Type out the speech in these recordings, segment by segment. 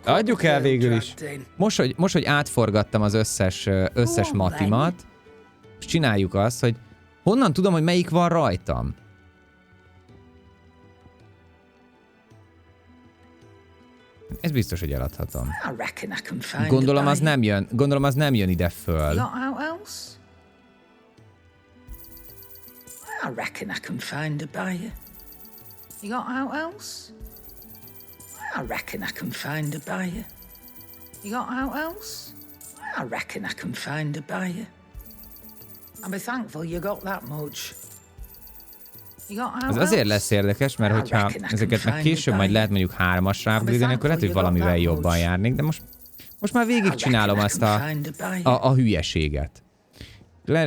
Adjuk el végül is. Most, hogy átforgattam az összes matimat, és csináljuk azt, hogy honnan tudom, hogy melyik van rajtam. Ez biztos, hogy eladhatom. Gondolom az nem jön ide föl. I reckon I can find a buyer. You got out else? I reckon I can find a buyer. You got out else? I reckon I can find a buyer. I'll be thankful you got that much. Ez azért lesz érdekes, mert hogyha ezeket meg később majd lehet mondjuk 3-asra upgrade-elni, akkor lehet, hogy valamivel jobban járnék, de most már végigcsinálom ezt a hülyeséget.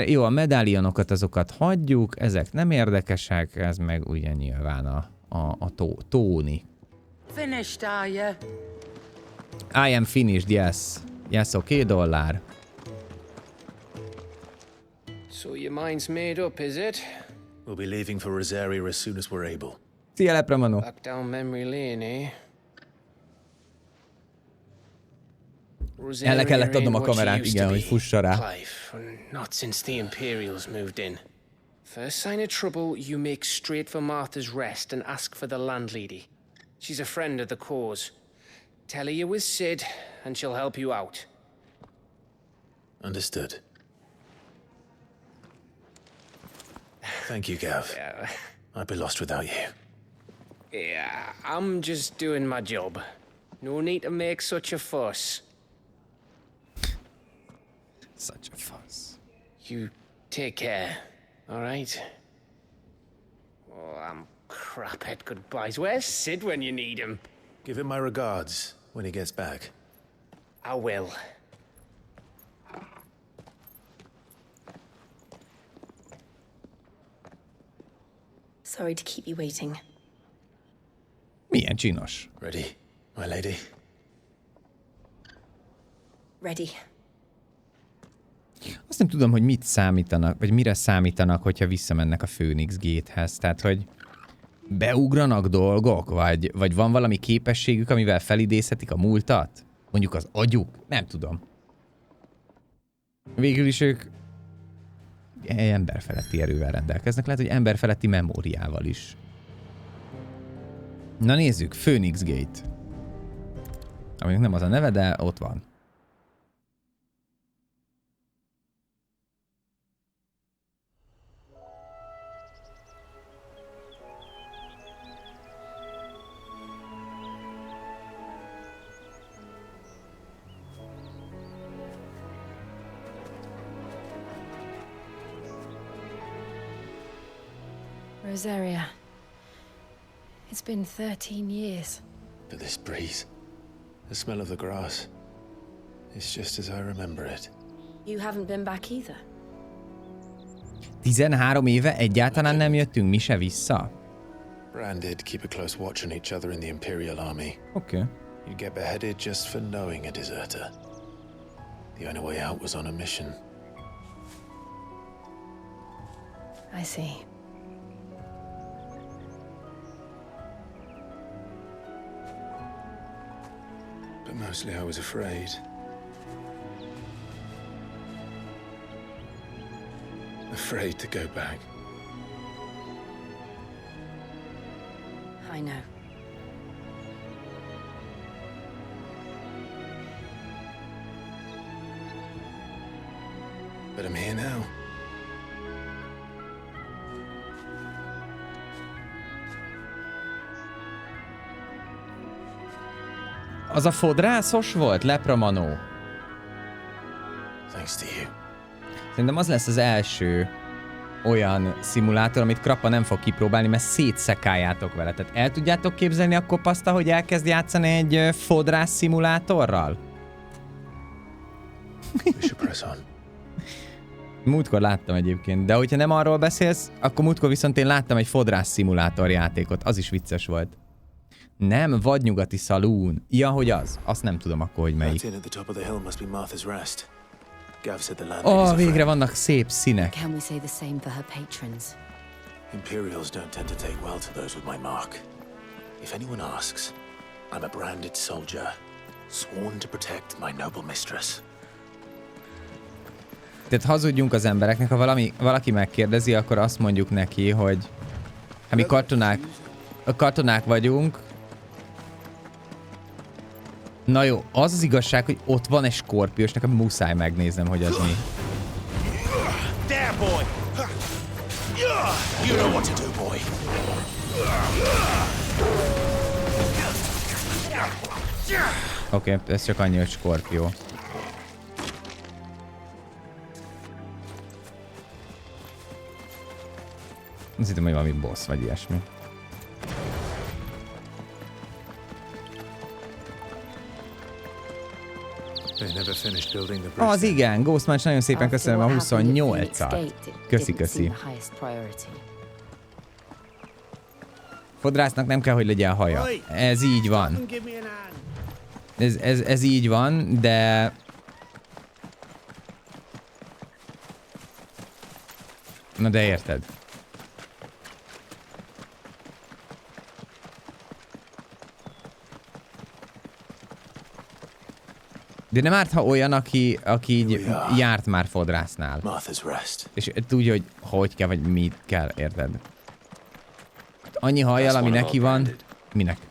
Jó, a medálionokat azokat hagyjuk, ezek nem érdekesek, ez meg ugye nyilván a Tony. Finished, are you? I am finished, yes. Yes, okay, $. So your mind's made up, is it? We'll be leaving for Rosaria as soon as we're able. Szia, Lepramano. Back down memory lane, eh? El le kellett adnom a kamerát, igen, hogy fussa rá. Not since the Imperials moved in. First sign of trouble, you make straight for Martha's Rest and ask for the landlady. She's a friend of the cause. Tell her you're with Sid, and she'll help you out. Understood. Thank you, Gav. Yeah. I'd be lost without you. Yeah, I'm just doing my job. No need to make such a fuss. Such a fuss. You take care, all right? Oh, I'm crap at goodbyes. Where's Sid when you need him? Give him my regards when he gets back. I will. Sorry to keep you waiting. Milyen csinos. Ready, my lady? Ready. Azt nem tudom, hogy mit számítanak, vagy mire számítanak, hogyha visszamennek a Phoenix Gate-hez. Tehát, hogy beugranak dolgok, vagy van valami képességük, amivel felidézhetik a múltat? Mondjuk az agyuk? Nem tudom. Végül is ők emberfeletti erővel rendelkeznek. Lehet, hogy emberfeletti memóriával is. Na nézzük, Phoenix Gate. Aminek nem az a neve, de ott van. Rosaria. It's been 13 years. But this breeze, the smell of the grass, it's just as I remember it. You haven't been back either. 13 éve egyáltalán nem jöttünk mi se vissza. Branded, keep a close watch on each other in the Imperial Army. Okay. You get beheaded just for knowing a deserter. The only way out was on a mission. I see. But mostly I was afraid. Afraid to go back. I know. But I'm here now. Az a fodrászos volt? Lepramanó. Thanks to you. Szerintem az lesz az első olyan szimulátor, amit Krappa nem fog kipróbálni, mert szétszekáljátok vele. Tehát el tudjátok képzelni a kopaszta, hogy elkezd játszani egy fodrász szimulátorral? Múltkor láttam egyébként, de hogyha nem arról beszélsz, akkor múltkor viszont én láttam egy fodrász szimulátor játékot, az is vicces volt. Nem, vadnyugati szalún. Ja, hogy az. Azt nem tudom akkor, hogy melyik. Végre vannak szép színek. Can we say the same for her patrons? Imperials don't tend to take well to those with my mark. If anyone asks, I'm a branded soldier, Sworn to protect my noble mistress. Tehát hazudjunk az embereknek, ha valaki megkérdezi, akkor azt mondjuk neki, hogy hát mi katonák vagyunk. Na jó, az az igazság, hogy ott van egy skorpiós, nekem muszáj megnéznem, hogy az mi. There, boy. You know what to do, boy. Oké, ez csak annyi, hogy skorpió. Azt hittem, hogy valami boss vagy ilyesmi. Az igen, Ghostmatch, nagyon szépen köszönöm a 28-at. Köszi. Fodrásznak nem kell, hogy legyen haja. Ez így van. Ez így van, de... Na de érted. De nem árt, ha olyan, aki így járt már fodrásznál. És tudja, hogy kell, vagy mit kell, érted? Annyi hajjal, ami neki van. Minek?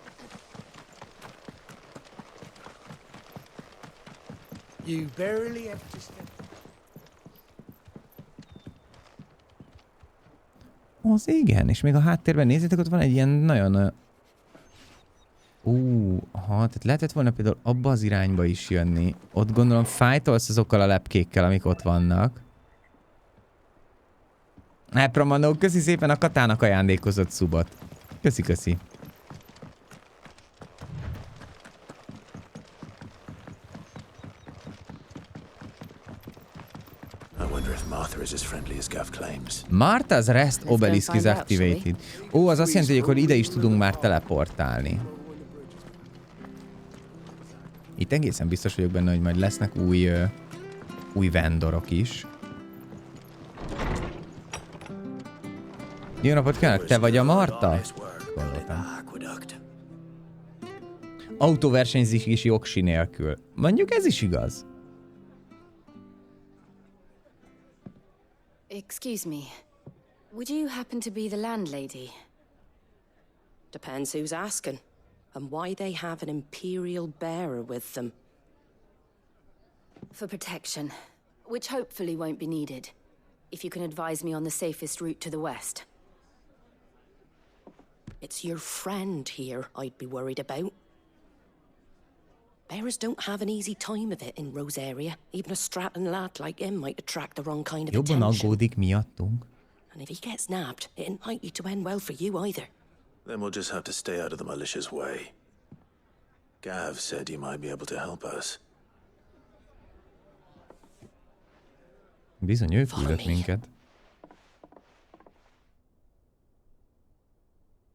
Az igen, és még a háttérben nézzétek, ott van egy ilyen nagyon... tehát lehetett volna például abba az irányba is jönni. Ott gondolom fájtolsz azokkal a lepkékkel, amik ott vannak. Elpromanó, köszi szépen a Katának ajándékozott szubot. Köszi. Martha's Rest Obelisk is activated. Az azt jelenti, hogy akkor ide is tudunk már teleportálni. Itt egészen biztos vagyok benne, hogy majd lesznek új vendorok is. Jó napot kívánok, te vagy a Marta? Gondoltam. Autóversenyzés is jogsi nélkül. Mondjuk ez is igaz. Excuse me. Would you happen to be the landlady? Depends who's asking. And why they have an Imperial bearer with them. For protection, which hopefully won't be needed. If you can advise me on the safest route to the west. It's your friend here I'd be worried about. Bearers don't have an easy time of it in Rosaria. Even a Stratton lad like him might attract the wrong kind of Jobban attention. aggódik miattunk. And if he gets nabbed, it ain't likely to end well for you either. Then we'll just have to stay out of the malicious way. Gav said you might be able to help us. Bizony, ő küldött minket.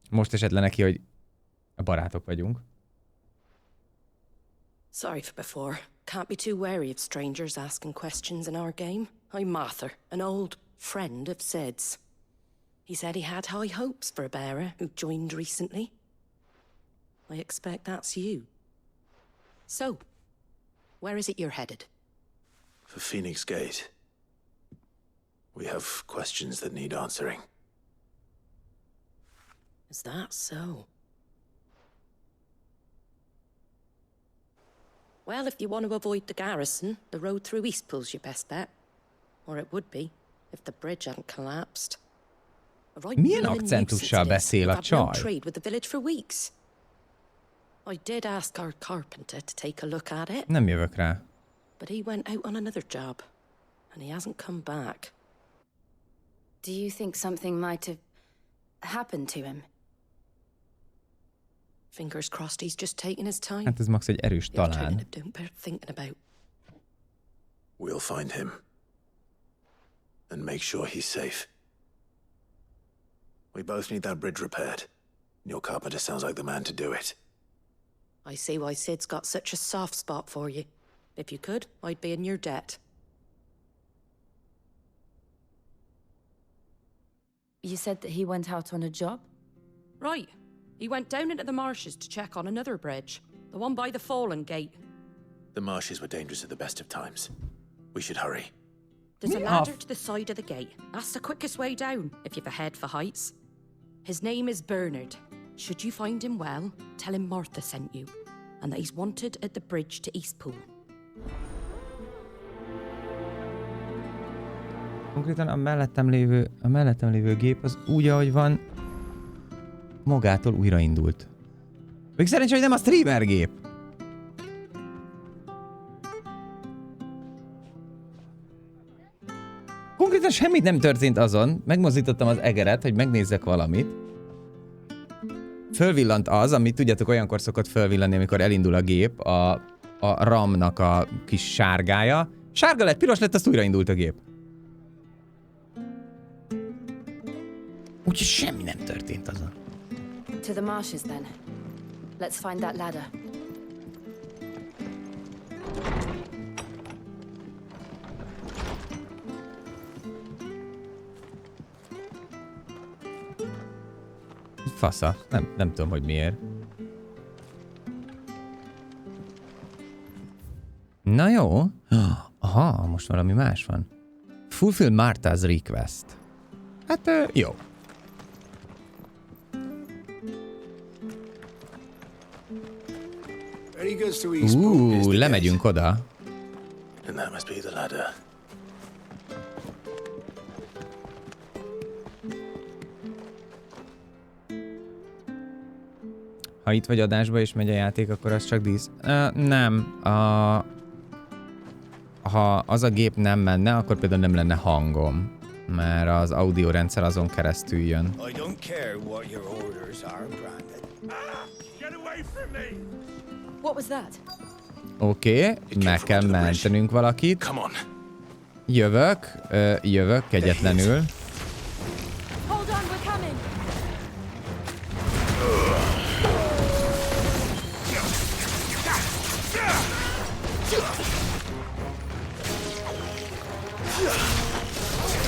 Most esett le neki, hogy a barátok vagyunk. Sorry for before. Can't be too wary of strangers asking questions in our game. I'm Martha, an old friend of Sid's. He said he had high hopes for a bearer who joined recently. I expect that's you. So, where is it you're headed? For Phoenix Gate. We have questions that need answering. Is that so? Well, if you want to avoid the garrison, the road through Eastpool's your best bet. Or it would be, if the bridge hadn't collapsed. Milyen akcentussal beszél a csaj? Trade with the village for weeks. I did ask our carpenter to take a look at it. Nem jövök rá. But he went out on another job, and he hasn't come back. Do you think something might have happened to him? Fingers crossed he's just taking his time. Hát ez max egy erős talán. Don't bear thinking about. We'll find him. And make sure he's safe. We both need that bridge repaired. Your carpenter sounds like the man to do it. I see why Sid's got such a soft spot for you. If you could, I'd be in your debt. You said that he went out on a job? Right. He went down into the marshes to check on another bridge. The one by the Fallen Gate. The marshes were dangerous at the best of times. We should hurry. There's a ladder to the side of the gate. That's the quickest way down, if you've a head for heights. His name is Bernard. Should you find him well, tell him Martha sent you, and that he's wanted at the bridge to Eastpool. Konkrétan a mellettem lévő gép az úgy, ahogy van, magától újraindult. Még szerencsé, hogy nem a streamer gép. Konkrétan semmit nem történt azon. Megmozdítottam az egeret, hogy megnézzek valamit. Fölvillant az, amit tudjátok olyankor szokott fölvillanni, amikor elindul a gép, a RAM-nak a kis sárgája. Sárga lett, piros lett, azt újraindult a gép. Úgyhogy semmi nem történt azon. To the marshes then. Let's find that ladder. Fasza. Nem tudom, hogy miért. Na jó. Aha, most valami más van. Fulfill Martha's request. Hát jó. Lemegyünk oda. And that must be the ladder. Ha itt vagy adásba és megy a játék, akkor az csak dísz. Nem. Ha az a gép nem menne, akkor például nem lenne hangom. Mert az audiorendszer azon keresztül jön. What was that? Oké, meg kell mentenünk valakit. Jövök kegyetlenül. Hold on, we're coming.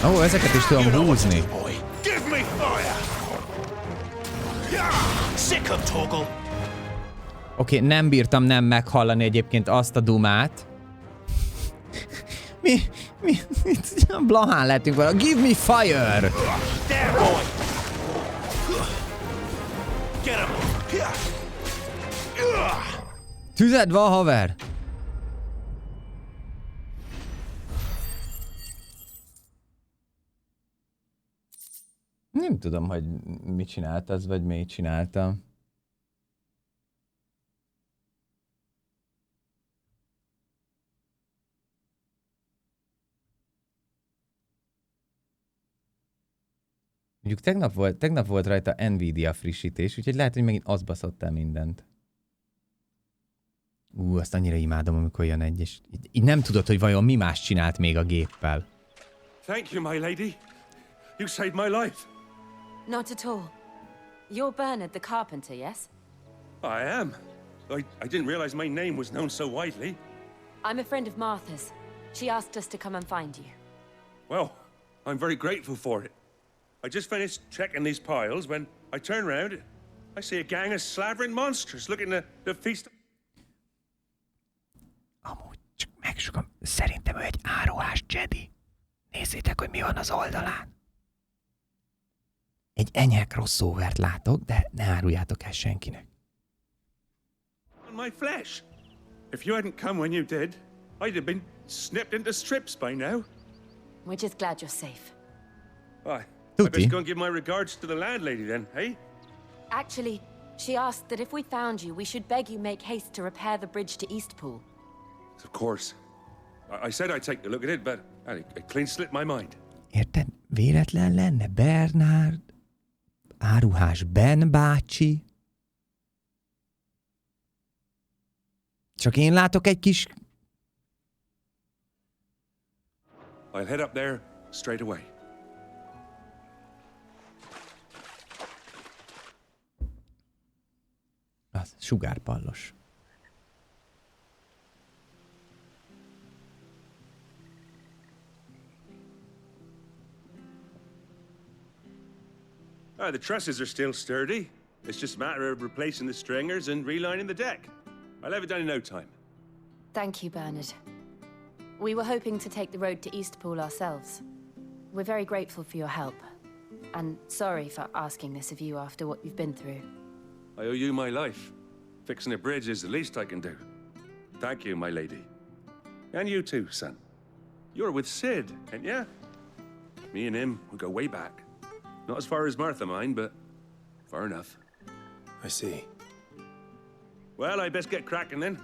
Ó, ezeket is tudom húzni. Oké, nem bírtam nem meghallani egyébként azt a dumát. Mi? Blahán lettünk vala. Give me fire! Tüzed van, haver! Nem tudom, hogy mit csináltad, vagy miért csináltam. Mondjuk tegnap volt rajta Nvidia frissítés, úgyhogy lehet, hogy megint az baszott el mindent. Azt annyira imádom, amikor jön egy, és így nem tudod, hogy vajon mi más csinált még a géppel. Thank you, my lady. You saved my life. Not at all. You're Bernard the carpenter, yes? I am. I didn't realize my name was known so widely. I'm a friend of Martha's. She asked us to come and find you. Well, I'm very grateful for it. I just finished checking these piles when I turn around, I see a gang of slavering monsters looking to feast. Amúgy csak megsugom, szerintem ő egy áruhás Jedi. Nézzétek, hogy mi van az oldalán. Egy enyhe crossovert látok, de ne áruljátok el senkinek. On my flesh. If you hadn't come when you did, I'd have been snipped into strips by now. We're just glad you're safe. I best go and give my regards to the landlady then, hey? Actually, she asked that if we found you, we should beg you make haste to repair the bridge to Eastpool. Of course. I said I'd take a look at it, but it clean slipped my mind. Érted? Véletlen lenne Bernard, áruhás Ben bácsi. Csak én látok egy kis... I'll head up there straight away. Az sugárpallos. The trusses are still sturdy. It's just a matter of replacing the stringers and relining the deck. I'll have it done in no time. Thank you, Bernard. We were hoping to take the road to Eastpool ourselves. We're very grateful for your help. And sorry for asking this of you after what you've been through. I owe you my life. Fixing a bridge is the least I can do. Thank you, my lady. And you too, son. You're with Sid, ain't ya? Me and him, we go way back. Not as far as Martha, mind, but far enough. I see. Well, I best get cracking then.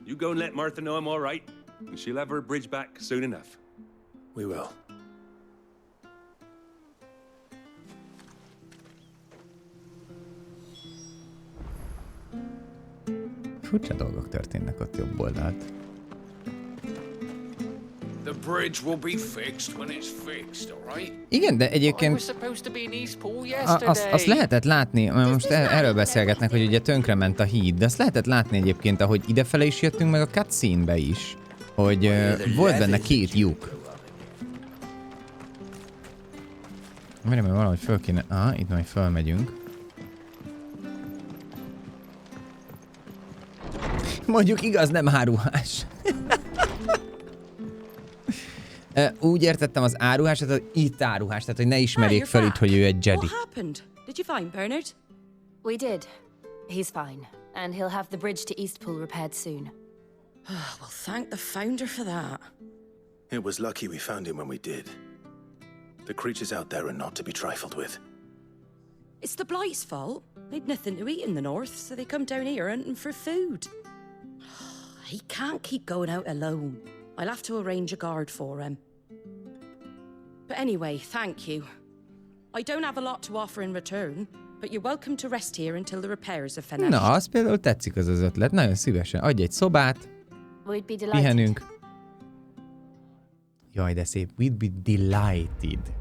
You go and let Martha know I'm all right, and she'll have her bridge back soon enough. We will. Furcsa dolgok történnek ott jobb oldalt. The bridge will be fixed when it's fixed, all right? Igen, de I was egyébként supposed to be in Eastpool yesterday. azt lehetett látni, mert most erről beszélgetnek, hogy ugye tönkrement a híd, de azt lehetett látni egyébként, ahogy idefele is jöttünk, meg a cutscene-be is, hogy volt benne két lyuk. Mert valahogy föl kéne... Aha, itt majd fölmegyünk. Mondjuk igaz, nem áruhás. Úgy értettem az áruhásat, hogy itt áruhás, tehát hogy ne ismerjék fel itt, hogy ő egy Jedi. What happened? Did you find Bernard? We did. He's fine. And he'll have the bridge to Eastpool repaired soon. Well, thank the Founder for that. It was lucky we found him when we did. The creatures out there are not to be trifled with. It's the Blight's fault. They'd nothing to eat in the north, so they come down here hunting for food. He can't keep going out alone. I'll have to arrange a guard for him. But anyway, thank you. I don't have a lot to offer in return, but you're welcome to rest here until the repairs are finished. Na, az például tetszik az ötlet. Nagyon szívesen. Adj egy szobát. We'd be delighted. Pihenünk. Jaj, de szép. We'd be delighted.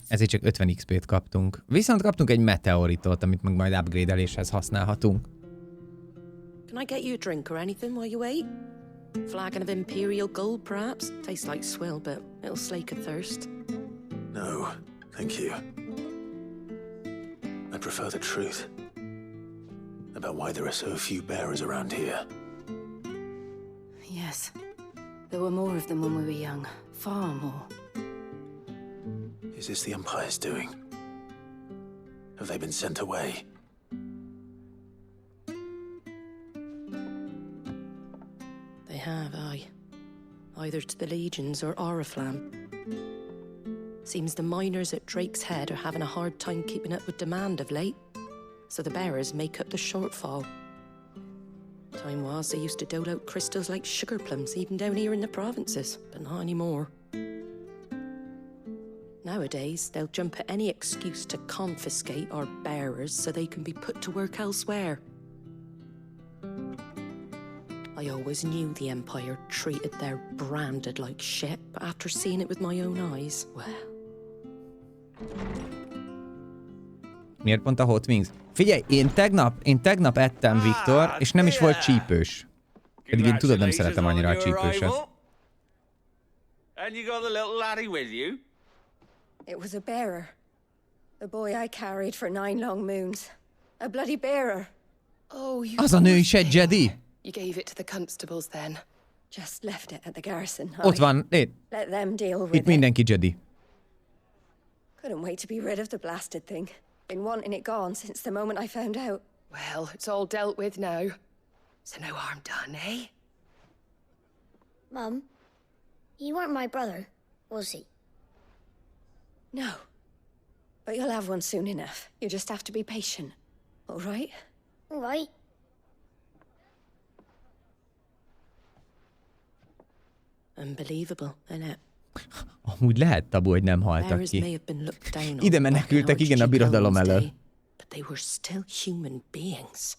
Ezért csak 50 XP-t kaptunk. Viszont kaptunk egy meteoritot, amit meg majd upgrade-eléshez használhatunk. Can I get you a drink or anything while you wait? Flagon of Imperial Gold, perhaps? Tastes like swill, but it'll slake a thirst. No, thank you. I prefer the truth about why there are so few bearers around here. Yes. There were more of them when we were young. Far more. Is this the Empire's doing? Have they been sent away? They have, aye. Either to the Legions or Oriflamme. Seems the miners at Drake's Head are having a hard time keeping up with demand of late, so the bearers make up the shortfall. Time was they used to dole out crystals like sugar plums even down here in the provinces, but not anymore. Nowadays, they'll jump at any excuse to confiscate our bearers so they can be put to work elsewhere. I always knew the Empire treated their branded like shit, but after seeing it with my own eyes, well... Miért pont a Hot Wings? Figyelj, én tegnap ettem, Viktor, és nem is volt csípős. Pedig én tudod, nem szeretem annyira a csípőset. And you got the little laddie with you? It was a bearer. The boy I carried for 9 long moons. A bloody bearer. Oh, you... Az a nő is egy Jedi? You gave it to the constables then. Just left it at the garrison. Ott van, Let them deal with itt mindenki Jedi. Couldn't wait to be rid of the blasted thing. Been wanting it gone since the moment I found out. Well, it's all dealt with now. So no harm done, eh? Mum, you weren't my brother, was he? No. But you'll have one soon enough. You just have to be patient. All right? All right. Unbelievable, innit? Amúgy lehet, Tabu, hogy nem haltak ki. Ide menekültek, igen, a birodalom elől. But they were still human beings.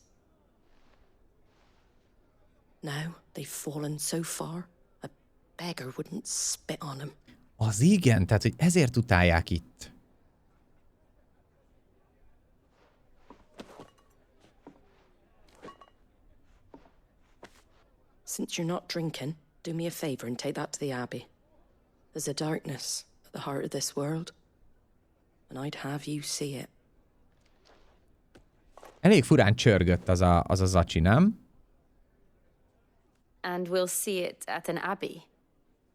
Now they've fallen so far, a beggar wouldn't spit on them. Az igen, tehát hogy ezért utálják itt. Since you're not drinking, do me a favor and take that to the Abbey. There's a darkness at the heart of this world, and I'd have you see it. Elég furán csörgött az a zacsi, nem? And we'll see it at an abbey.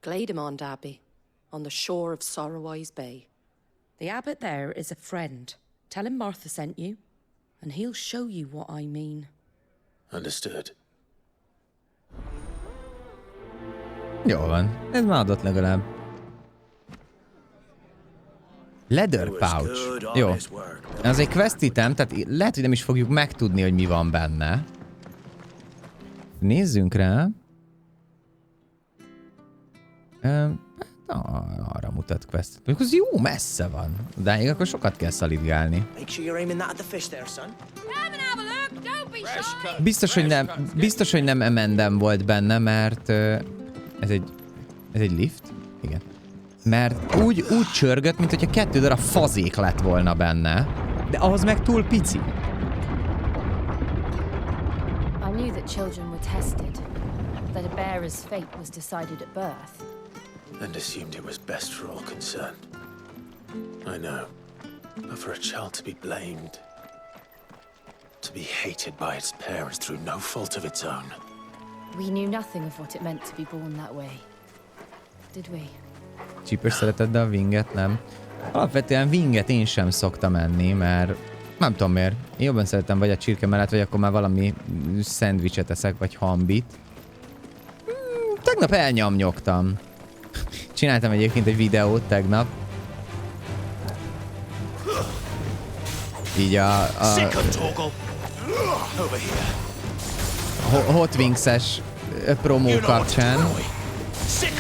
Glademond Abbey, on the shore of Sorrowise Bay. The abbot there is a friend. Tell him Martha sent you, and he'll show you what I mean. Understood. Jó van. Ez már adott legalább. Leather pouch. Jó. Ez egy quest item, tehát lehet, hogy nem is fogjuk megtudni, hogy mi van benne. Nézzünk rá. Arra mutat quest. Az jó messze van. De akkor sokat kell szalidgálni. Biztos, hogy nem Emendem volt benne, mert ez egy lift? Igen. Mert úgy csörgött, mint hogyha 2 darab fazék lett volna benne, de ahhoz meg túl pici. I knew that children were tested, that a bearer's fate was decided at birth. And assumed it was best for all concerned. I know. But for a child to be blamed, to be hated by its parents through no fault of its own. We knew nothing of what it meant to be born that way, did we? Csípős szereted, de a winget nem. Alapvetően winget én sem szoktam enni, mert nem tudom miért. Én jobban szeretem vagy a csirke mellett, vagy akkor már valami szendvicset eszek, vagy hambit. Tegnap elnyomnyogtam. Csináltam egyébként egy videót tegnap. Így a Hot Wings-es promó kapcsán.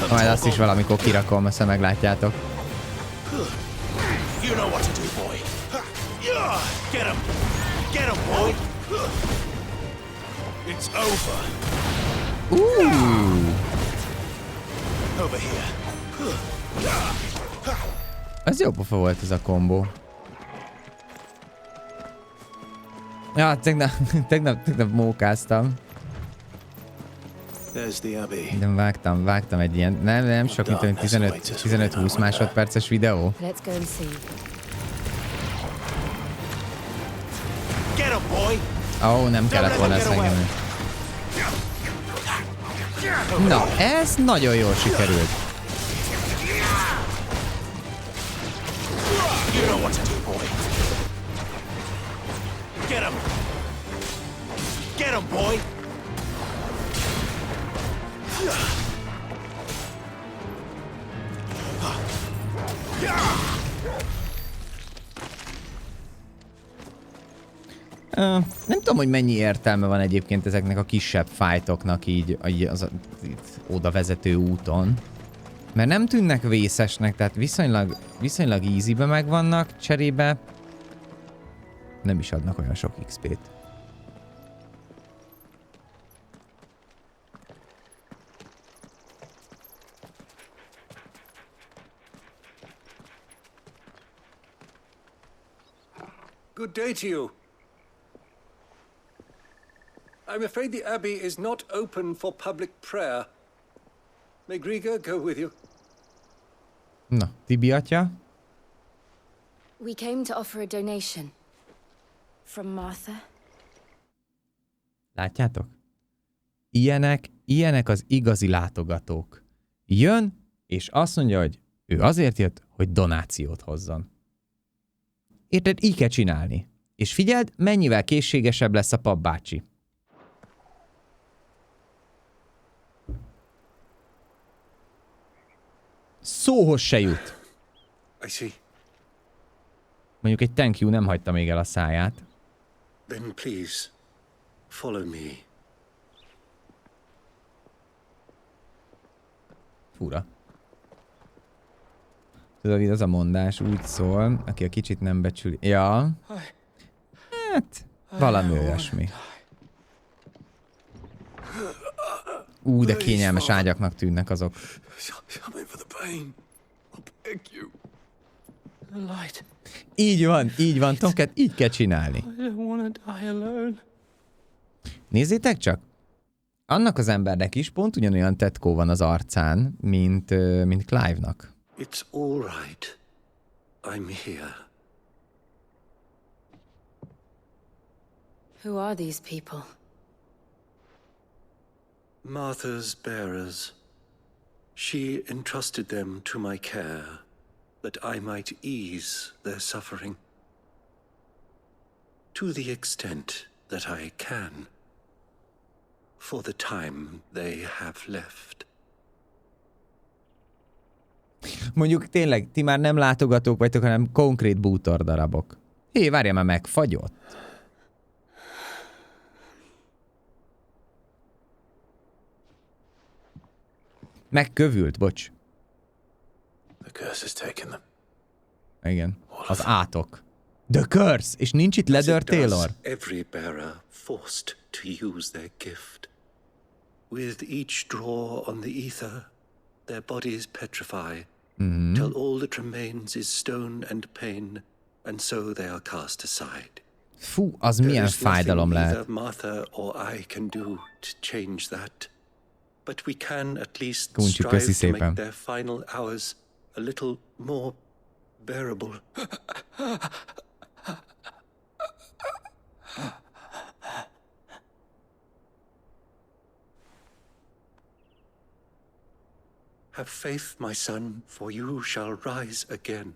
Majd azt is valamikor kirakom, aztán meglátjátok. Ez jó pofa volt ez a kombó. Ja, tegnap mókáztam. De vágtam egy ilyen, nem sok, mint 15-20 másodperces videó. Nem kellett volna ezt engem. Na, ez nagyon jól sikerült. Get him, boy! Nem tudom, hogy mennyi értelme van egyébként ezeknek a kisebb fájtoknak így az oda vezető úton. Mert nem tűnnek vészesnek, tehát viszonylag easybe megvannak, cserébe nem is adnak olyan sok XP-t. Good day to you. I'm afraid the Abbey is not open for public prayer. May Griga go with you? Na, Tibi atya? We came to offer a donation. From Martha. Látjátok? Ilyenek az igazi látogatók. Jön, és azt mondja, hogy ő azért jött, hogy donációt hozzon. Érted? Így kell csinálni. És figyeld, mennyivel készségesebb lesz a papbácsi. Szóhoz se jut. Mondjuk egy thank you nem hagyta még el a száját. Then please, follow me. Fura. Tudod, hogy az a mondás úgy szól, aki a kicsit nem becsüli. Ja. Hát, valami olyasmi. De kényelmes ágyaknak tűnnek azok. Így van, Tomcat, így kell csinálni. Nézzétek csak! Annak az embernek is pont ugyanolyan tetkó van az arcán, mint Clive-nak. It's all right. I'm here. Who are these people? Martha's bearers. She entrusted them to my care, that I might ease their suffering. To the extent that I can, for the time they have left. Mondjuk tényleg, ti már nem látogatók vagytok, hanem konkrét bútordarabok. Hé, várjál, már megfagyott. Megkövült, bocs. The curse has taken them. Igen, az átok. The curse! És nincs itt Leather Taylor? Every bearer forced to use their gift. With each draw on the ether, their bodies petrify, till all that remains is stone and pain, and so they are cast aside. Fú, az milyen fájdalom lehet. Either Martha or I can do to change that. But we can at least strive to make their final hours a little more bearable. Have faith, my son, for you shall rise again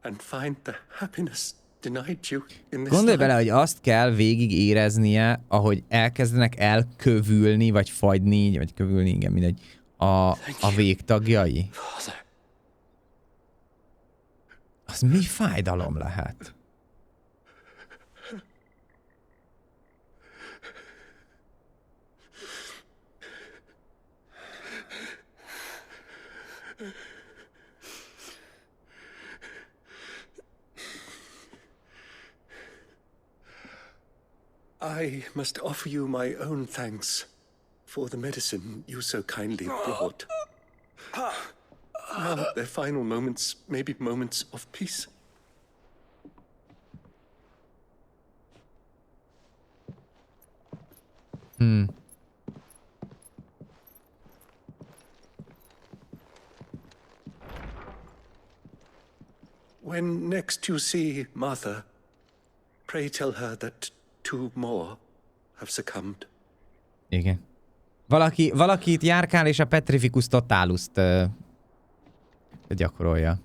and find the happiness denied you in this Gondolj life. bele, hogy azt kell végig éreznie, ahogy elkezdenek elkövülni, vagy fagyni, vagy kövülni, igen, mindegy, a végtagjai. Az mi fájdalom lehet? I must offer you my own thanks for the medicine you so kindly brought. Now their final moments may be moments of peace. When next you see Martha, pray tell her that 2 more have succumbed. Igen. Valaki itt járkál, és a Petrificus Totalust gyakorolja.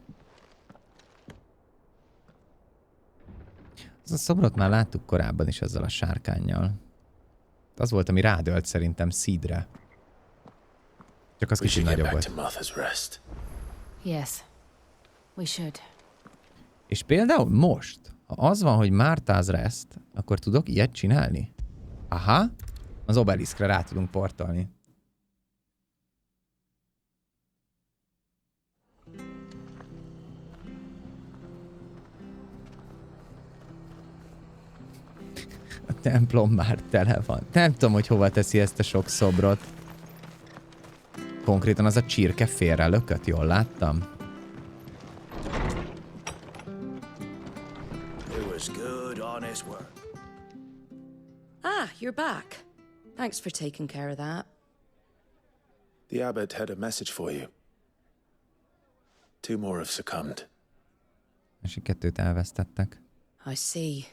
Az a szobrot már láttuk korábban is ezzel a sárkánnyal. Az volt, ami rádölt szerintem Seedre. Csak az kicsit nagyobb volt. Yes, we should. És például most, ha az van, hogy Martha's Rest, akkor tudok ilyet csinálni? Aha, az obeliskre rá tudunk portolni. A templom már tele van. Nem tudom, hogy hova teszi ezt a sok szobrot. Konkrétan az a csirke félre lökött, jól láttam? Ah, you're back. Thanks for taking care of that. The abbot had a message for you. 2 more have succumbed. És 2-t elvesztettek. I see.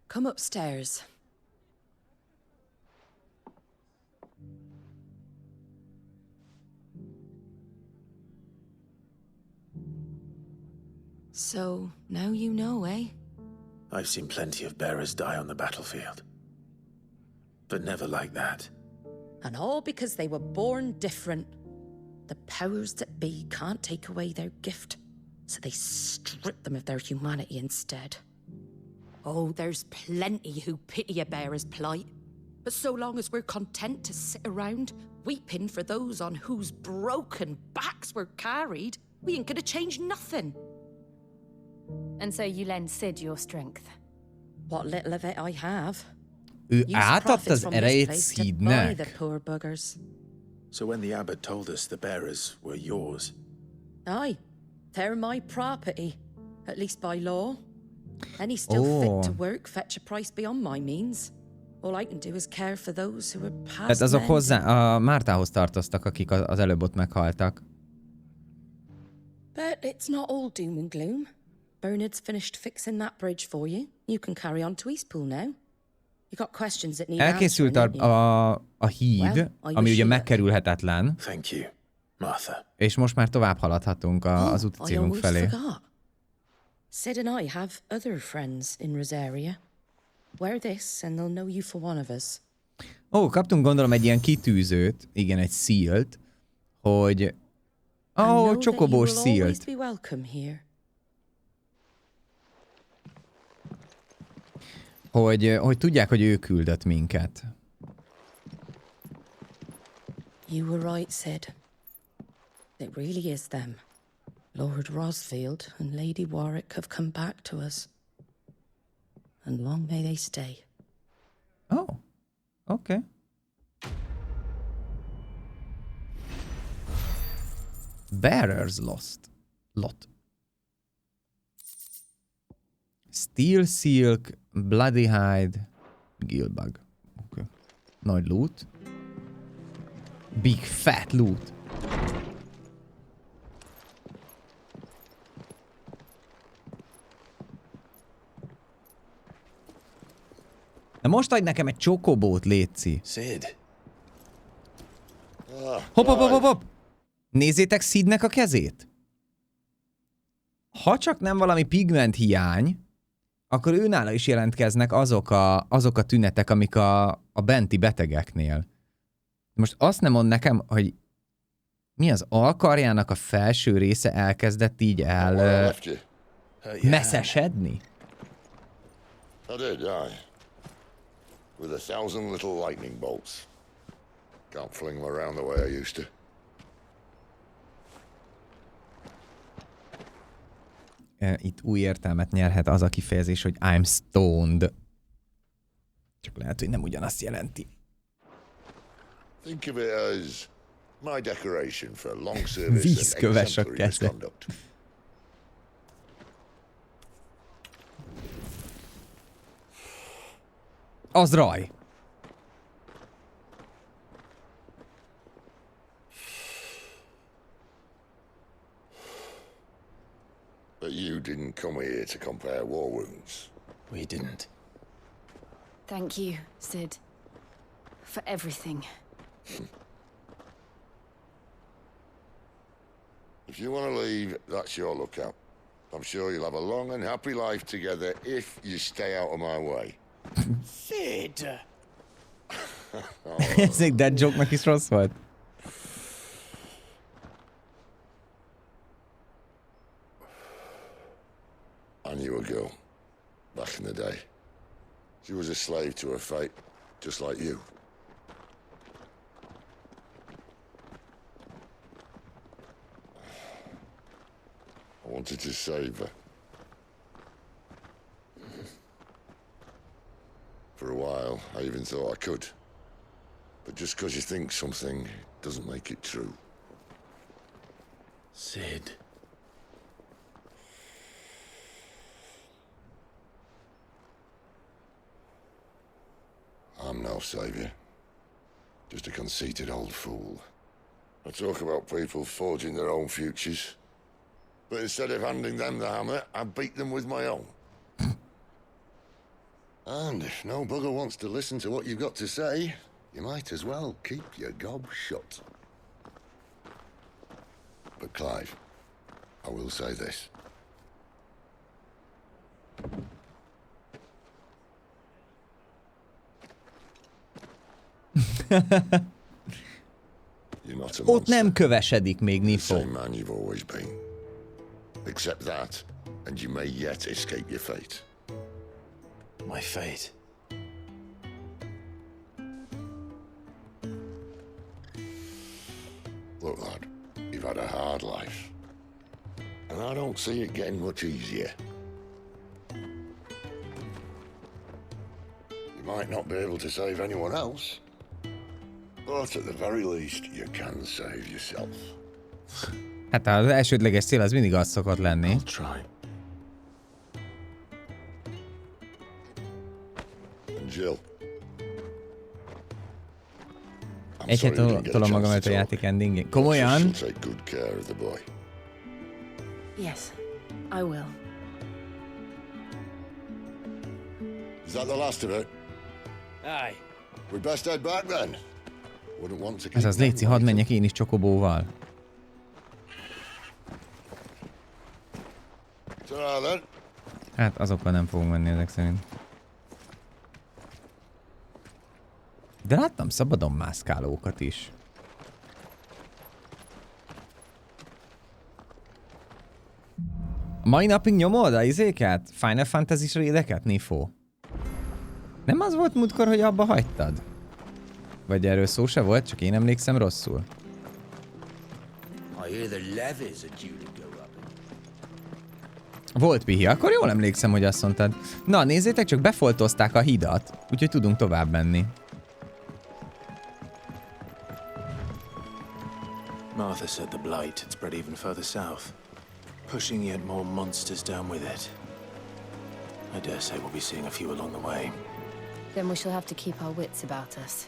Come upstairs. So, now you know, eh? I've seen plenty of bearers die on the battlefield. But never like that. And all because they were born different. The powers that be can't take away their gift, so they strip them of their humanity instead. Oh, there's plenty who pity a bearer's plight. But so long as we're content to sit around, weeping for those on whose broken backs we're carried, we ain't gonna change nothing. And so you lend Sid your strength? What little of it I have. Ő átadta az erejét Sidnek. The poor buggers. So when the abbot told us the bearers were yours... Aye, they're my property, at least by law. Any still fit to work fetch a price beyond my means. All I can do is care for those who are past. Tehát azok hozzá, a Mártához tartoztak, akik az előbb ott meghaltak. But it's not all doom and gloom. Bernard's finished fixing that bridge for you. You can carry on to Eastpool now. You got questions that need Elkészült a híd, ami ugye megkerülhetetlen. Thank you, Martha. És most már tovább haladhatunk az úti célunk felé. Sid and I have other friends in Rosaria. Wear this and they'll know you for one of us. Kaptunk gondolom egy ilyen kitűzőt, igen, egy sealt, hogy... csokobós sealt. Hogy tudják, hogy ő küldött minket. You were right, Sid. It really is them. Lord Rosfield and Lady Warwick have come back to us. And long may they stay. Oh, okay. Bearer's Lot. Steel Silk, Bloody Hide, Gilbug. Okay. Nagy loot. Big fat loot. De most adj nekem egy csokobót, létszi. Sid. Hopp. Nézzétek Sidnek a kezét. Ha csak nem valami pigment hiány, akkor őnála is jelentkeznek azok a tünetek, amik a benti betegeknél. Most azt nem mond nekem, hogy mi az alkarjának a felső része elkezdett így messzesedni? I did, aye. With 1,000 little lightning bolts. Can't fling them around the way I used to. Itt új értelmet nyerhet az a kifejezés, hogy I'm stoned. Csak lehet, hogy nem ugyanazt jelenti. Think of it as my decoration for long service and exemplary misconduct. Az raj. But you didn't come here to compare war wounds. We didn't. Thank you, Sid, for everything. If you want to leave, that's your lookout. I'm sure you'll have a long and happy life together if you stay out of my way. Sid! Ezek dead joke-nak is rossz volt. I knew a girl back in the day. She was a slave to her fate, just like you. I wanted to save her. For a while, I even thought I could. But just because you think something doesn't make it true. Sid. I'm no savior. Just a conceited old fool. I talk about people forging their own futures. But instead of handing them the hammer, I beat them with my own. And if no bugger wants to listen to what you've got to say, you might as well keep your gob shut. But Clive, I will say this. You're not a monster. Ott nem kövesedik még Nifo. Same man you've always been. Accept that, and you may yet escape your fate. My fate? Look, lad, you've had a hard life. And I don't see it getting much easier. You might not be able to save anyone else, but at the very least, you can save yourself. Hát az elsődleges cél az mindig az szokott lenni. I'll try. Jill. Egyet tolom magam előtt a játék endingén. Komolyan? Yes, I will. that the last of it? Aye. We best head back then. Wouldn't want to keep Ez az léci, hadd menjek én is csokobóval. Hát azokkal nem fogunk menni ezek szerint. De láttam szabadon mászkálókat is. A mai napig nyomod a izéket? Final Fantasy-s rédeket, Nifo? Nem az volt múltkor, hogy abba hagytad? Vagy erről szó se volt, csak én emlékszem rosszul. Volt pihi, akkor jól emlékszem, hogy azt mondtad. Na, nézzétek, csak befoltozták a hidat, úgyhogy tudunk tovább menni. Martha said the blight had spread even further south, pushing yet more monsters down with it. I dare say we'll be seeing a few along the way. Then we shall have to keep our wits about us.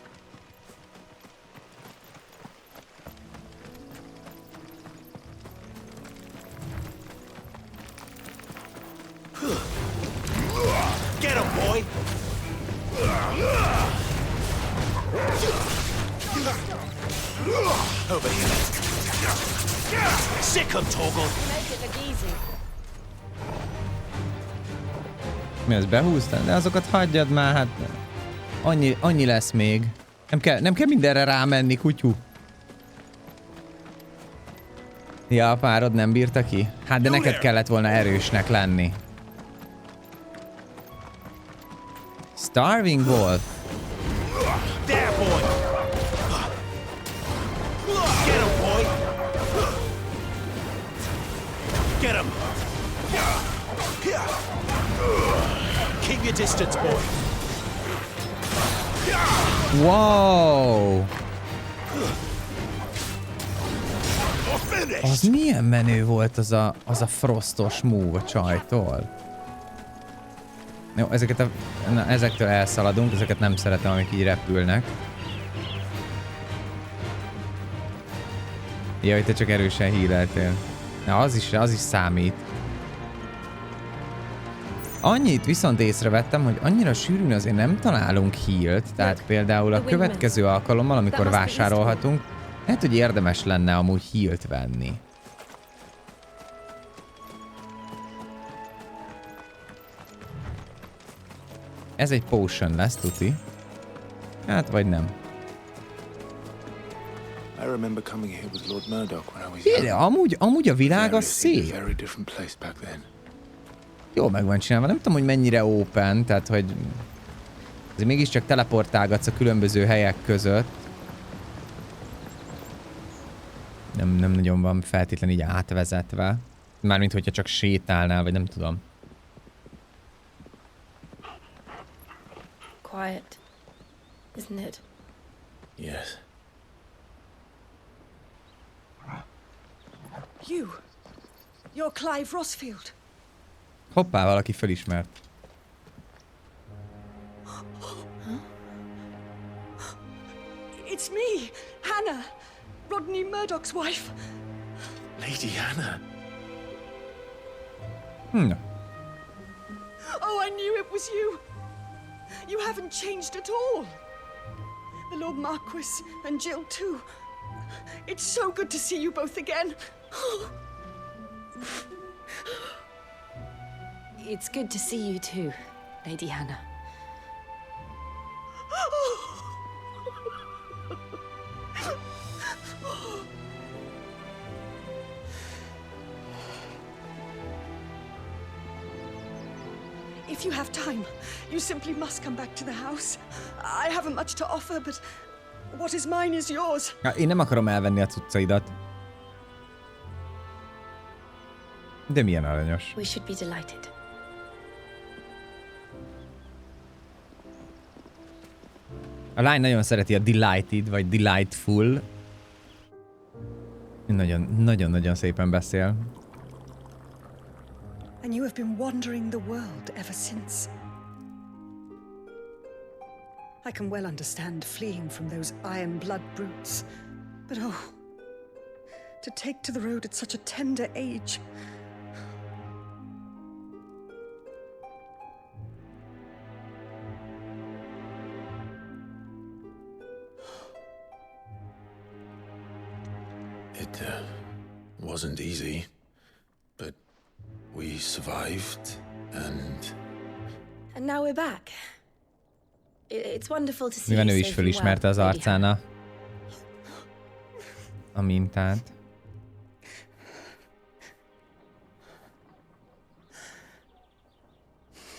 Get him, boy! Over here. Sick 'em, Torgal! Make it look easy. Mi az, behúztad? De azokat hagyjad már, hát annyi lesz még. Nem kell mindenre rámenni, kutyú. Ja, a párod nem bírta ki? Hát de neked kellett volna erősnek lenni. Starving Wolf. There, boy! Get him, boy! Get him! Keep your distance, boy! Wow! Az milyen menő volt az a frostos move a csajtól. Jó, ezektől elszaladunk, ezeket nem szeretem, amik így repülnek. Jaj, te csak erősen healeltél. Na, az is számít. Annyit viszont észrevettem, hogy annyira sűrűn azért nem találunk healt, tehát például a következő alkalommal, amikor vásárolhatunk, lehet, hogy érdemes lenne amúgy healt venni. Ez egy potion lesz, tuti. Hát, vagy nem. Amúgy a világ az szép. Jól meg van csinálva. Nem tudom, hogy mennyire open, tehát hogy azért mégiscsak teleportálgatsz a különböző helyek között. Nem nagyon van feltétlenül így átvezetve. Mármint, hogyha csak sétálnál, vagy nem tudom. Quiet, isn't it? Yes. You're Clive Rossfield. Hoppá, valaki felismert. It's me, Hannah, Rodney Murdoch's wife. Lady Hannah. Oh, I knew it was you. You haven't changed at all. The Lord Marquis and Jill too. It's so good to see you both again. It's good to see you too, Lady Hannah. If you have time, you simply must come back to the house. I haven't much to offer, but what is mine is yours. Én nem akarom elvenni a cuccaidat. De milyen aranyos. We should be delighted. A lány nagyon szereti a delighted, vagy delightful. Nagyon szépen beszél. And you have been wandering the world ever since. I can well understand fleeing from those iron blood brutes. But oh, to take to the road at such a tender age. Wasn't easy, but we survived, and now we're back. It's wonderful to see Mivel you ő is safely fölismerte az well, Lady arcán Hannah. a mintát.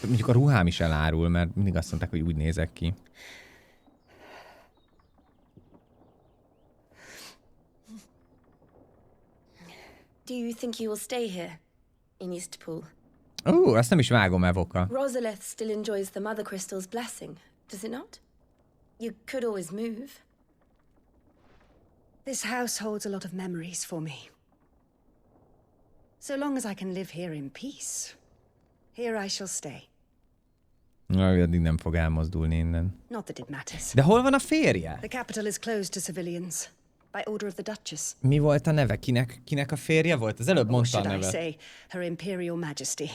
Mondjuk a ruhám is elárul, mert mindig azt mondták, hogy úgy nézek ki. Do you think you will stay here in Eastpool? Azt nem is vágom, Evoka. Rosalith still enjoys the Mother Crystal's blessing, does it not? You could always move. This house holds a lot of memories for me. So long as I can live here in peace, here I shall stay. Addig nem fog elmozdulni innen. Not that it matters. De hol van a férje? The capital is closed to civilians by order of the Duchess. Mi volt a neve? Kinek a férje volt? Az előbb mondta a Or should I nevet. say, Her Imperial Majesty.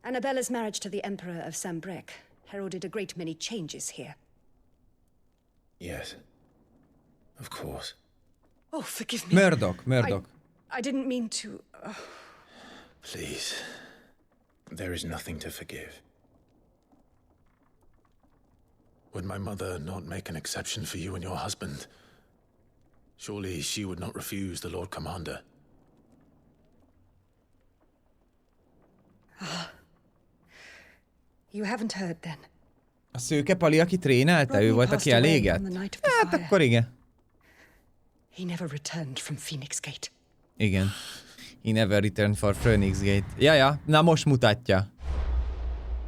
Annabella's marriage to the Emperor of Sambrec heralded a great many changes here. yes, of course. Oh, forgive me. Murdoch. I didn't mean to... Please, there is nothing to forgive. Would my mother not make an exception for you and your husband? Surely she would not refuse the Lord Commander. You haven't heard then. A szőke pali, aki trénelte, ő volt, aki elégett? Hát akkor igen. He never returned from Phoenix Gate. Igen. He never returned for Phoenix Gate. Ja, na most mutatja.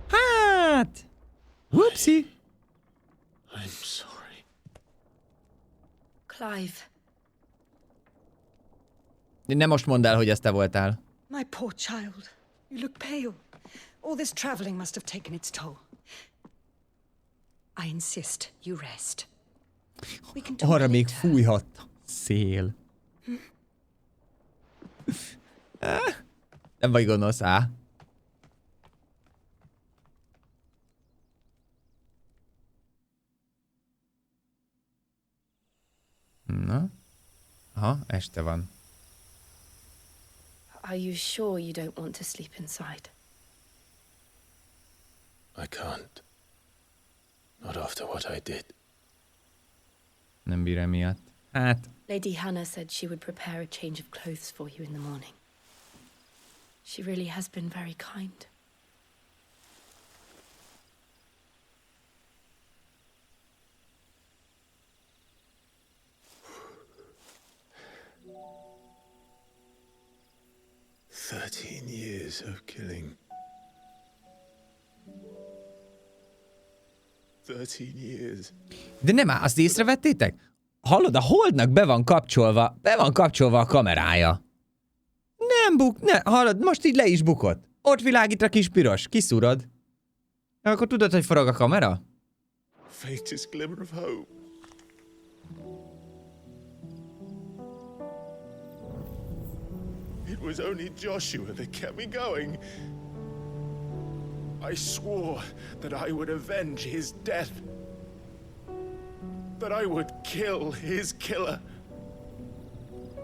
Hát! Whoopsie! I'm sorry. Clive. Nem most mondd el, hogy ez te voltál. My poor child. You look pale. All this traveling must have taken its toll. I insist you rest. We can talk Arra még later. fújhat szél. Nem vagy gonosz, á? Na? Aha, este van. Are you sure you don't want to sleep inside? I can't. Not after what I did. Nem bír emiatt. Hát, Lady Hannah said she would prepare a change of clothes for you in the morning. She really has been very kind. Years of killing. 13 years. de nem azt észrevettétek? Hallod, a Holdnak be van kapcsolva a kamerája. Hallod, most így le is bukott. Ott világít a kis piros, kiszúrod. Akkor tudod, hogy forog a kamera? Faintest glimmer of hope. It was only Joshua that kept me going. I swore that I would avenge his death. That I would kill his killer.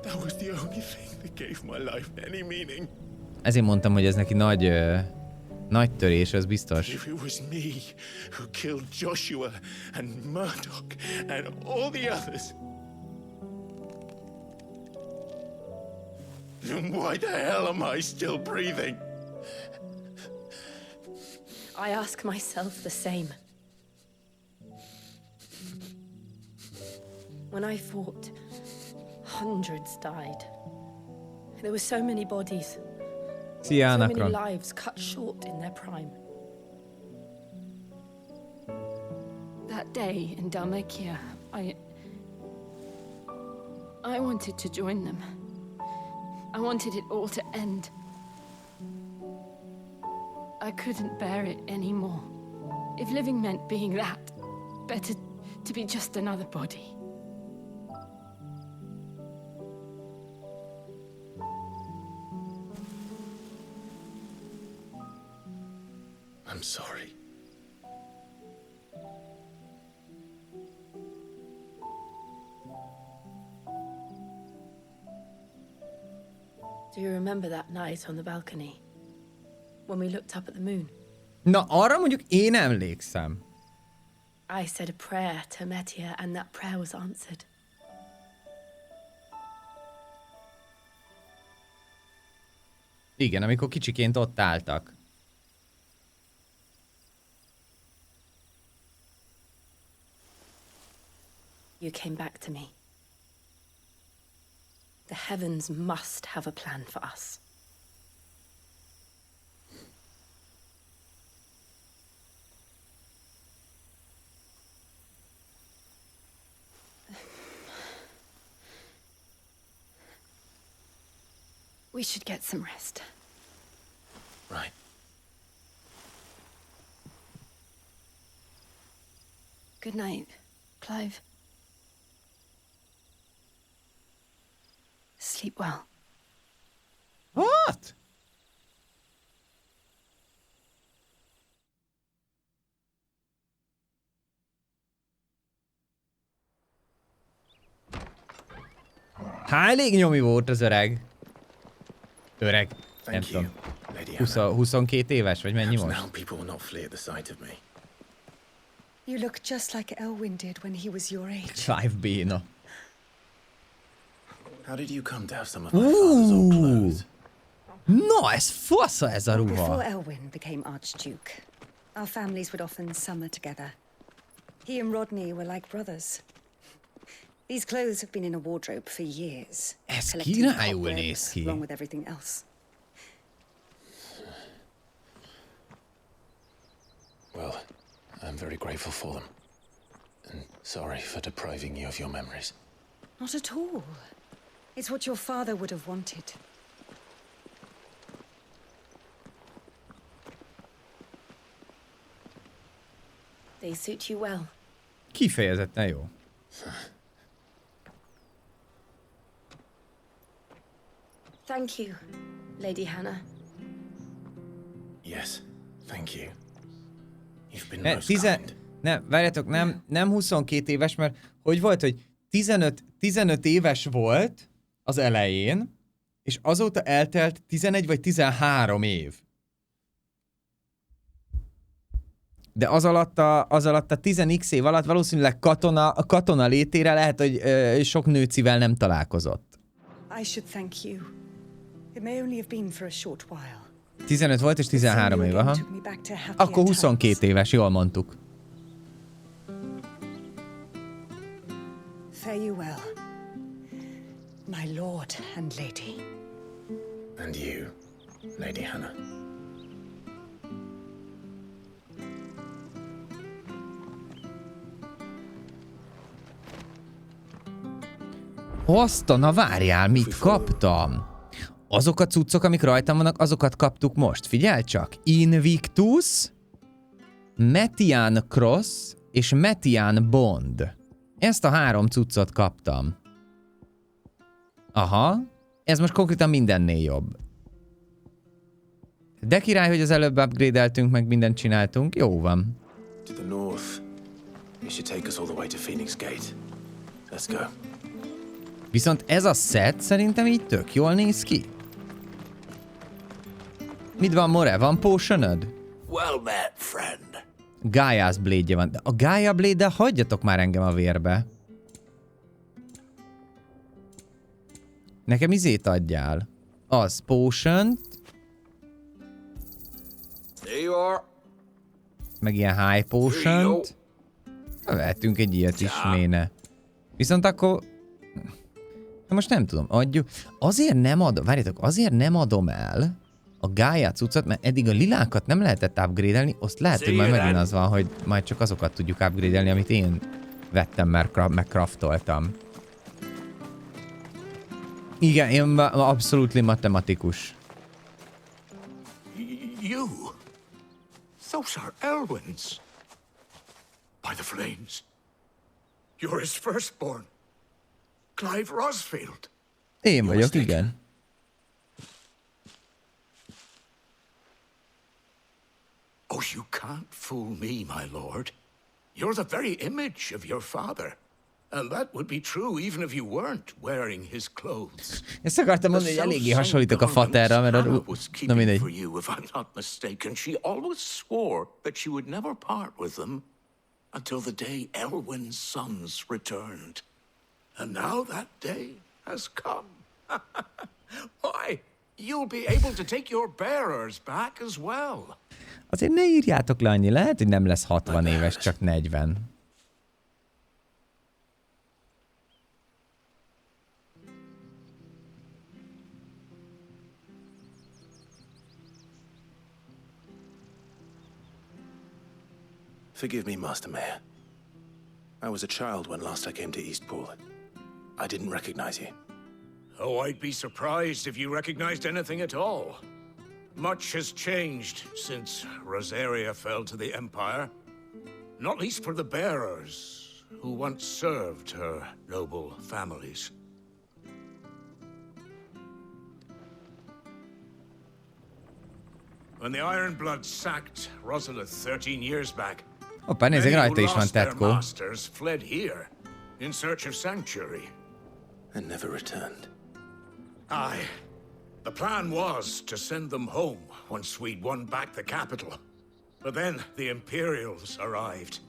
That was the only thing that gave my life any meaning. Ezért mondtam, hogy ez neki nagy törés, az biztos. If it was me who killed Joshua and Murdoch and all the others, then why the hell am I still breathing? I ask myself the same. When I fought, hundreds died. There were so many bodies. Szia, So many Anakron. lives cut short in their prime. That day in Dalmacia, I wanted to join them. I wanted it all to end. I couldn't bear it anymore. If living meant being that, better to be just another body. I'm sorry. Do you remember that night on the balcony? When we looked up at the moon? Na, arra mondjuk én emlékszem. I said a prayer to Metia, and that prayer was answered. Igen, amikor kicsiként ott álltak. You came back to me. The heavens must have a plan for us. We should get some rest. Right. Good night, Clive. Sleep well. What? Hát elég nyomi volt az öreg. Öreg, nem tudom. 22 éves, vagy mennyi most? You look just like Elwyn did when he was your age. Clive Béna. How did you come to have some of my father's old clothes? No, ez fasza ez a ruha. Before Elwyn became Archduke, our families would often summer together. He and Rodney were like brothers. These clothes have been in a wardrobe for years. Ez királyul néz ki. Along with everything else. Well, I'm very grateful for them. And sorry for depriving you of your memories. Not at all. It's what your father would have wanted. They suit you well. Kifejezetten jó. Thank you, Lady Hannah. Yes, thank you. You've been most kind. Nem, várjátok, nem 22 éves, mert hogy volt, hogy 15 éves volt az elején, és azóta eltelt 11 vagy 13 év. De az alatt a 10x év alatt valószínűleg katona létére lehet, hogy sok nőcivel nem találkozott. I should thank you. It may only have been for a short while. 15 volt és 13 év, aha. Akkor 22 éves, jól mondtuk. Fare you well, my lord and lady. And you, Lady Hannah. Na várjál, mit kaptam? Azok a cuccok, amik rajtam vannak, azokat kaptuk most. Figyelj csak! Invictus, Metian Cross és Metian Bond. Ezt a 3 cuccot kaptam. Aha, ez most konkrétan mindennél jobb. De király, hogy az előbb upgrade-eltünk, meg mindent csináltunk. Jó van. To the north. You should take us all the way to Phoenix Gate. Let's go. Viszont ez a set szerintem így tök jól néz ki. Mit van, More? Van potionöd? Well met, friend. Gaia's Blade-je van. De a Gaia Blade-del hagyjatok már engem a vérbe. Nekem izét adjál. Az, potion-t. There you are. Meg ilyen high potion-t. Vehetünk egy ilyet is, méne. Viszont akkor... Most nem tudom, adjuk. Azért nem adom, várjátok, azért nem adom el a Gaia cuccot, mert eddig a lilákat nem lehetett upgrade-elni, azt lehet, hogy majd megint az van, hogy majd csak azokat tudjuk upgrade-elni, amit én vettem, meg craftoltam. Igen, én abszolút matematikus. You? Those are Elwyn's. By the flames. You're his firstborn. Clive Rosfield. Én vagyok, igen. Oh, you can't fool me, my lord. You're the very image of your father. And that would be true even if you weren't wearing his clothes. Ezt akartam mondani, hogy eléggé hasonlítok a faterra, mert na mindegy. For you, if I'm not mistaken, she always swore that she would never part with them until the day Elwyn's sons returned. And now that day has come. Why, you'll be able to take your bearers back as well. Azért ne írjátok le annyi, lehet, hogy nem lesz 60 éves, csak 40. Forgive me, Master Mayor. I was a child when last I came to Eastpool. I didn't recognize you. Oh, I'd be surprised if you recognized anything at all. Much has changed since Rosaria fell to the Empire. Not least for the bearers, who once served her noble families. When the Ironbloods sacked Rosalith 13 years back, Hoppá, nézzük, rajta is van tetkó. masters fled here in search of sanctuary. And never returned. Aye. The plan was to send them home once we'd won back the capital. But then the Imperials arrived.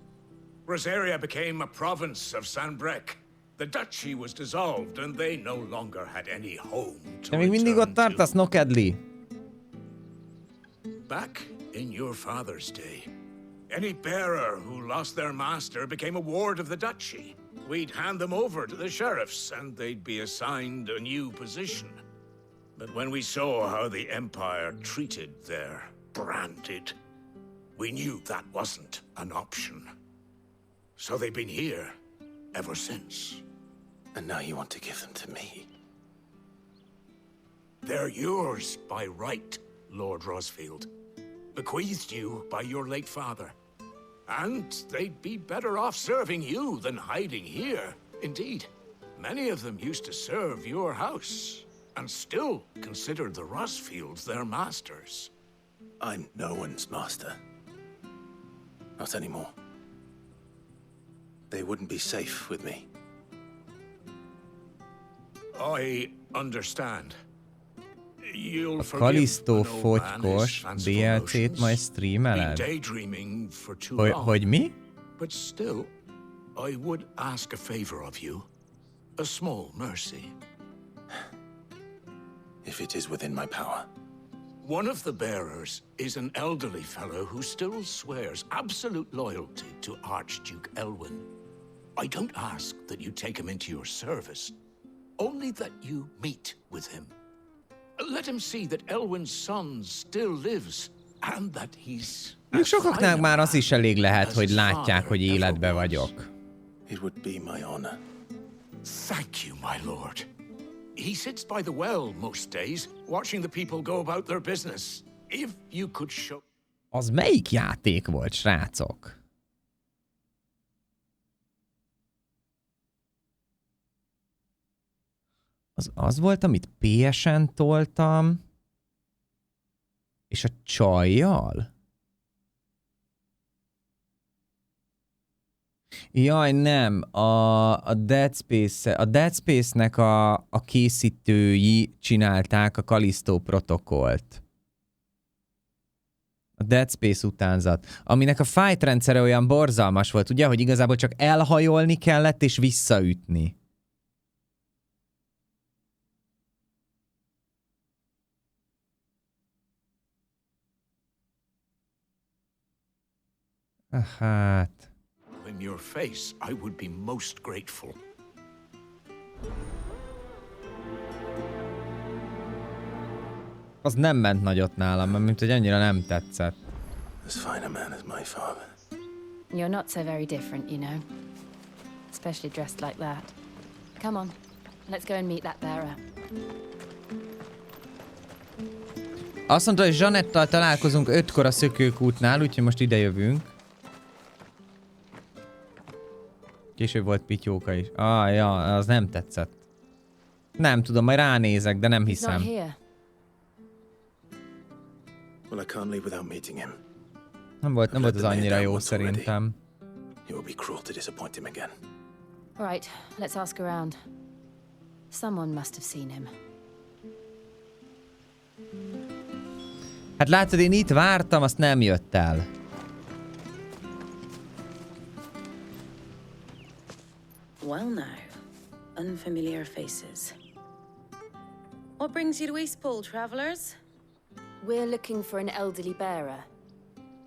Rosaria became a province of Sanbreque. The duchy was dissolved and they no longer had any home to De még mindig ott tartasz, Nokedli. Back in your father's day, any bearer who lost their master became a ward of the duchy. We'd hand them over to the sheriffs, and they'd be assigned a new position. But when we saw how the Empire treated their branded, we knew that wasn't an option. So they've been here ever since. And now you want to give them to me? They're yours by right, Lord Rosfield. Bequeathed you by your late father. And they'd be better off serving you than hiding here. Indeed, many of them used to serve your house, and still considered the Rosfields their masters. I'm no one's master. Not anymore. They wouldn't be safe with me. I understand. A Kalisztó fogykos DLC-t majd streameled? Hogy mi? But still, I would ask a favor of you. A small mercy. If it is within my power. One of the bearers is an elderly fellow who still swears absolute loyalty to Archduke Elwyn. I don't ask that you take him into your service, only that you meet with him. Let him see that Elwyn's son still lives, and that he's... Sokaknál már az is elég lehet, hogy látják, hogy életbe vagyok. It would be my honor. Thank you, my lord. He sits by the well most days, watching the people go about their business. If you could show... Az melyik játék volt, srácok? Az volt, amit PS-en toltam, és a csajjal? Jaj, nem. A Dead Space-nek a készítői csinálták a Kalisztó protokollt. A Dead Space utánzat. Aminek a fight rendszere olyan borzalmas volt, ugye, hogy igazából csak elhajolni kellett és visszaütni. Hát... In your face, I would be most grateful. Az nem ment nagyot nálam, mert mint hogy annyira nem tetszett. As fine a man as my father. You're not so very different, you know. Especially dressed like that. Come on, let's go and meet that bearer. Azt mondta, hogy Zsanettal találkozunk 5-kor a Szökőkútnál, úgyhogy most ide jövünk. Később volt Pityóka is. Ja, az nem tetszett. Nem tudom, majd ránézek, de nem hiszem. Well, I can't leave without meeting him. Nem volt az annyira jó szerintem. It would be cruel to disappoint him again. Right, let's ask around. Someone must have seen him. Hát látod, én itt vártam, azt nem jött el. Well now, unfamiliar faces. What brings you to Eastpool, travelers? We're looking for an elderly bearer.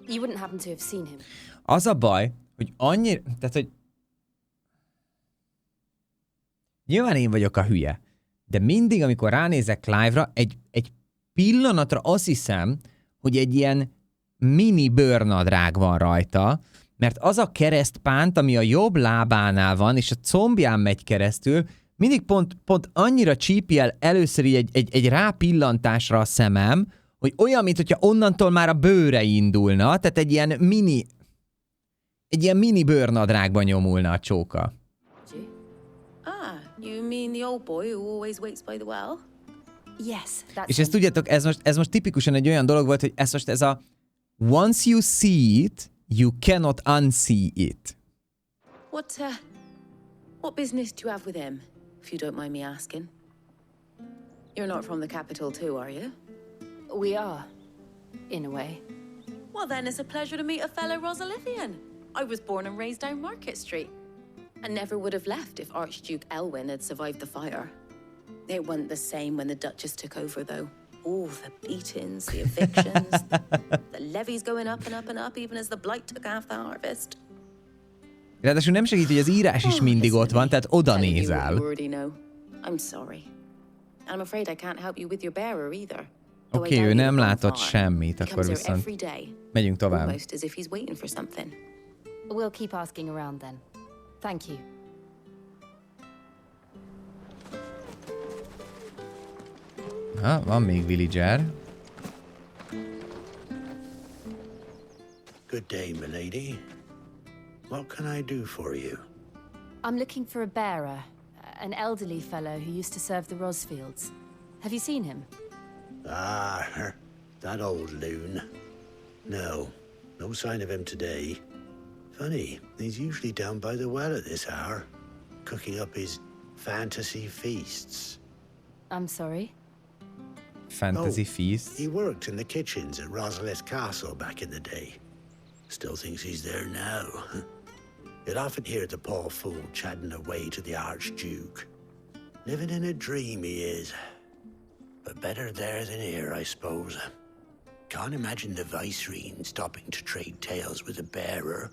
You wouldn't happen to have seen him. Az a baj, hogy annyira... Tehát, hogy... Nyilván én vagyok a hülye, de mindig, amikor ránézek Clive-ra, egy pillanatra azt hiszem, hogy egy ilyen mini bőrnadrág van rajta, mert az a keresztpánt, ami a jobb lábánál van, és a combján megy keresztül, mindig pont annyira csípi el először így egy rápillantásra a szemem, hogy olyan, mint hogyha onnantól már a bőre indulna, tehát egy ilyen mini bőrnadrágban nyomulna a csóka. You mean the old boy who always waits by the well? Yes, that's És ezt tudjátok, ez most tipikusan egy olyan dolog volt, hogy ez a once you see it, you cannot unsee it. What business do you have with him, if you don't mind me asking? You're not from the capital too, are you? We are, in a way. Well then, it's a pleasure to meet a fellow Rosalithian. I was born and raised down Market Street. And never would have left if Archduke Elwyn had survived the fire. It wasn't the same when the Duchess took over, though. Oh, the beatings, the evictions, the levies going up and up and up, even as the blight took half the harvest. Ráadásul nem segít, hogy az írás is mindig ott van, tehát oda nézel. I'm sorry. I'm afraid I can't help you with your bearer either. Oké, ő nem látott semmit, akkor viszont megyünk tovább. Almost as if he's waiting for something. We'll keep asking around then. Thank you. Van még villager. Good day, milady. What can I do for you? I'm looking for a bearer, an elderly fellow who used to serve the Rosfields. Have you seen him? Ah, that old loon. No sign of him today. Funny, he's usually down by the well at this hour, cooking up his fantasy feasts. I'm sorry? Fantasy feasts? He worked in the kitchens at Rosalith Castle back in the day. Still thinks he's there now. You'd often hear the poor fool chatting away to the Archduke. Living in a dream he is. But better there than here, I suppose. Can't imagine the Vicereine stopping to trade tales with a bearer.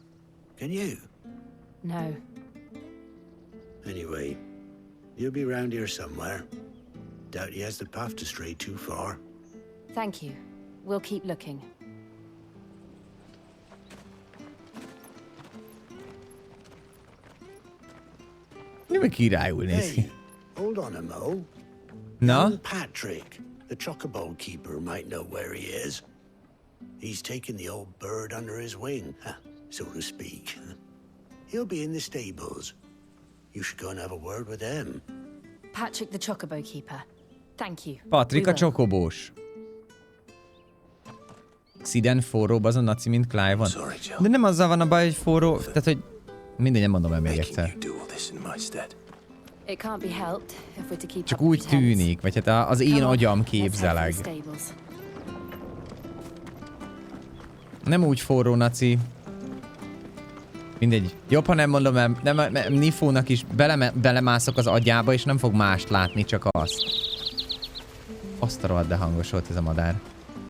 Can you? No. Anyway, you'll be round here somewhere. Doubt he has the path to stray too far. Thank you. We'll keep looking. Nem királyul néz ki. Hey, hold on a mo. No? Young Patrick, the chocobo keeper, might know where he is. He's taken the old bird under his wing, so to speak. He'll be in the stables. You should go and have a word with him. Patrick the chocobo keeper. Thank you. Patrik a csokobós. Xiden forróbb az a naci, mint Clive van. De nem azzal van a baj, hogy forró, tehát hogy mindegy, nem mondom el még egyszer. Csak úgy tűnik, vagy hát az én agyam képzeleg. Nem úgy forró, naci. Mindegy. Jobb, ha nem mondom el, nem, Nifónak is belemászok az agyába, és nem fog mást látni, csak azt. Azt a rohadt, de hangos volt ez a madár.